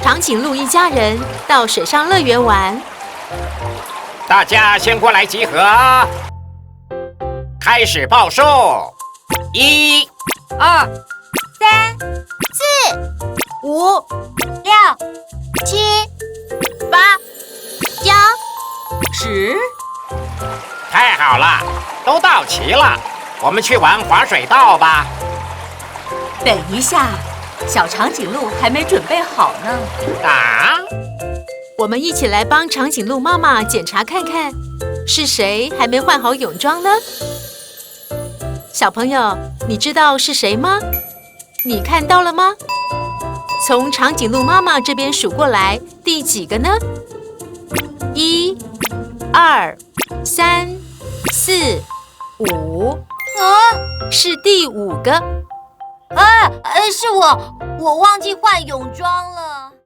长颈鹿一家人到水上乐园玩。大家先过来集合，开始报数：1、2、3、4、5、6、7、8、9、10。太好了，都到齐了，我们去玩滑水道吧。等一下，小长颈鹿还没准备好呢。啊！我们一起来帮长颈鹿妈妈检查看看，是谁还没换好泳装呢？小朋友，你知道是谁吗？你看到了吗？从长颈鹿妈妈这边数过来，第几个呢？1、2、3、4、5，是第5个。是我忘记换泳装了。